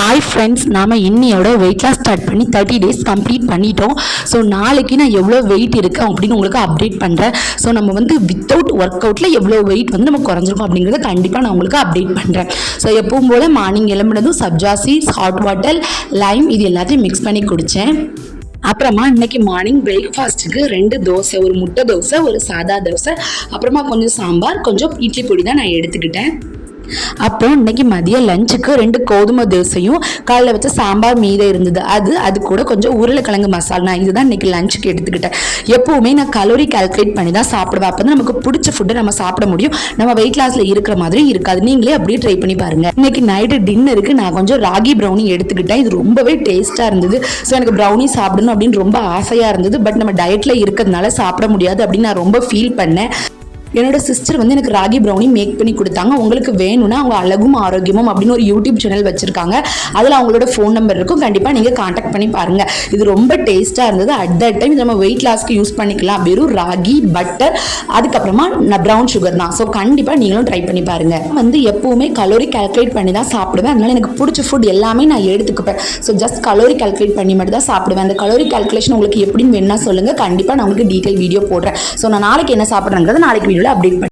Hi friends, நாம் இன்னையோட weight loss start பண்ணி 30 days கம்ப்ளீட் பண்ணிட்டோம். ஸோ நாளைக்கு நான் எவ்வளோ வெயிட் இருக்கேன் அப்படின்னு உங்களுக்கு அப்டேட் பண்ணுறேன். ஸோ நம்ம வந்து வித்தவுட் ஒர்க் அவுட்டில் எவ்வளோ வெயிட் வந்து நம்ம குறைஞ்சிருக்கோம் அப்படிங்கிறத கண்டிப்பாக நான் உங்களுக்கு அப்டேட் பண்ணுறேன். ஸோ எப்பவும் போல் மார்னிங் எழும்புனதும் sabja seeds, hot water, lime இது எல்லாத்தையும் மிக்ஸ் பண்ணி குடித்தேன். அப்புறமா இன்னைக்கு மார்னிங் பிரேக்ஃபாஸ்ட்டுக்கு 2 தோசை, ஒரு முட்டை தோசை, ஒரு சாதா தோசை, அப்புறமா கொஞ்சம் சாம்பார், கொஞ்சம் இட்லி பொடி தான் நான் எடுத்துக்கிட்டேன். அப்புறம் இன்னைக்கு மதியம் லஞ்சுக்கு 2 கோதுமை தோசையும் காலைல வச்ச சாம்பார் மீதம் இருந்தது. அது கூட கொஞ்சம் உருளைக்கிழங்கு மசாலா. நான் இதுதான் இன்னைக்கு லஞ்சுக்கு எடுத்துக்கிட்டேன். எப்போவுமே நான் கலோரி கால்குலேட் பண்ணி தான் சாப்பிடுவேன். அப்போ தான் நமக்கு பிடிச்ச ஃபுட்டை நம்ம சாப்பிட முடியும். நம்ம வெயிட் லாஸில் இருக்கிற மாதிரி இருக்காது. நீங்களே அப்படியே ட்ரை பண்ணி பாருங்க. இன்னைக்கு நைட்டு டின்னருக்கு நான் கொஞ்சம் ராகி ப்ரௌனி எடுத்துக்கிட்டேன். இது ரொம்பவே டேஸ்ட்டாக இருந்தது. ஸோ எனக்கு ப்ரௌனி சாப்பிடணும் அப்படின்னு ரொம்ப ஆசையாக இருந்தது. பட் நம்ம டயட்டில் இருக்கிறதுனால சாப்பிட முடியாது அப்படின்னு நான் ரொம்ப ஃபீல் பண்ணேன். என்னோட சிஸ்டர் வந்து எனக்கு ராகி ப்ரௌனி மேக் பண்ணி கொடுத்தாங்க. உங்களுக்கு வேணும்னா அவங்க அழகும் ஆரோக்கியமும் அப்படின்னு ஒரு யூடியூப் சேனல் வச்சிருக்காங்க. அதில் அவங்களோட ஃபோன் நம்பர் இருக்கும். கண்டிப்பாக நீங்கள் காண்டாக்ட் பண்ணி பாருங்கள். இது ரொம்ப டேஸ்ட்டாக இருந்தது. அட் தட் டைம் நம்ம வெயிட் லாஸ்க்கு யூஸ் பண்ணிக்கலாம். வெறும் ராகி, பட்டர், அதுக்கப்புறமா ப்ரௌன் சுகர் தான். ஸோ கண்டிப்பாக நீங்களும் ட்ரை பண்ணி பாருங்கள். வந்து எப்போவுமே கலோரி கால்குலேட் பண்ணி தான் சாப்பிடுவேன். அதனால எனக்கு பிடிச்ச ஃபுட் எல்லாமே நான் எடுத்துக்குப்பேன். ஸோ ஜஸ்ட் கலோரி கால்குலேட் பண்ணி மட்டும் தான் சாப்பிடுவேன். அந்த கலோரி கால்குலேஷன் உங்களுக்கு எப்படின்னு வேணா சொல்லுங்கள். கண்டிப்பாக நான் உங்களுக்கு டீட்டெயில் வீடியோ போடுறேன். ஸோ நான் நாளைக்கு என்ன சாப்பிட்றேங்கிறத நாளைக்கு வீடியோவில் அப்டேட் பண்ணி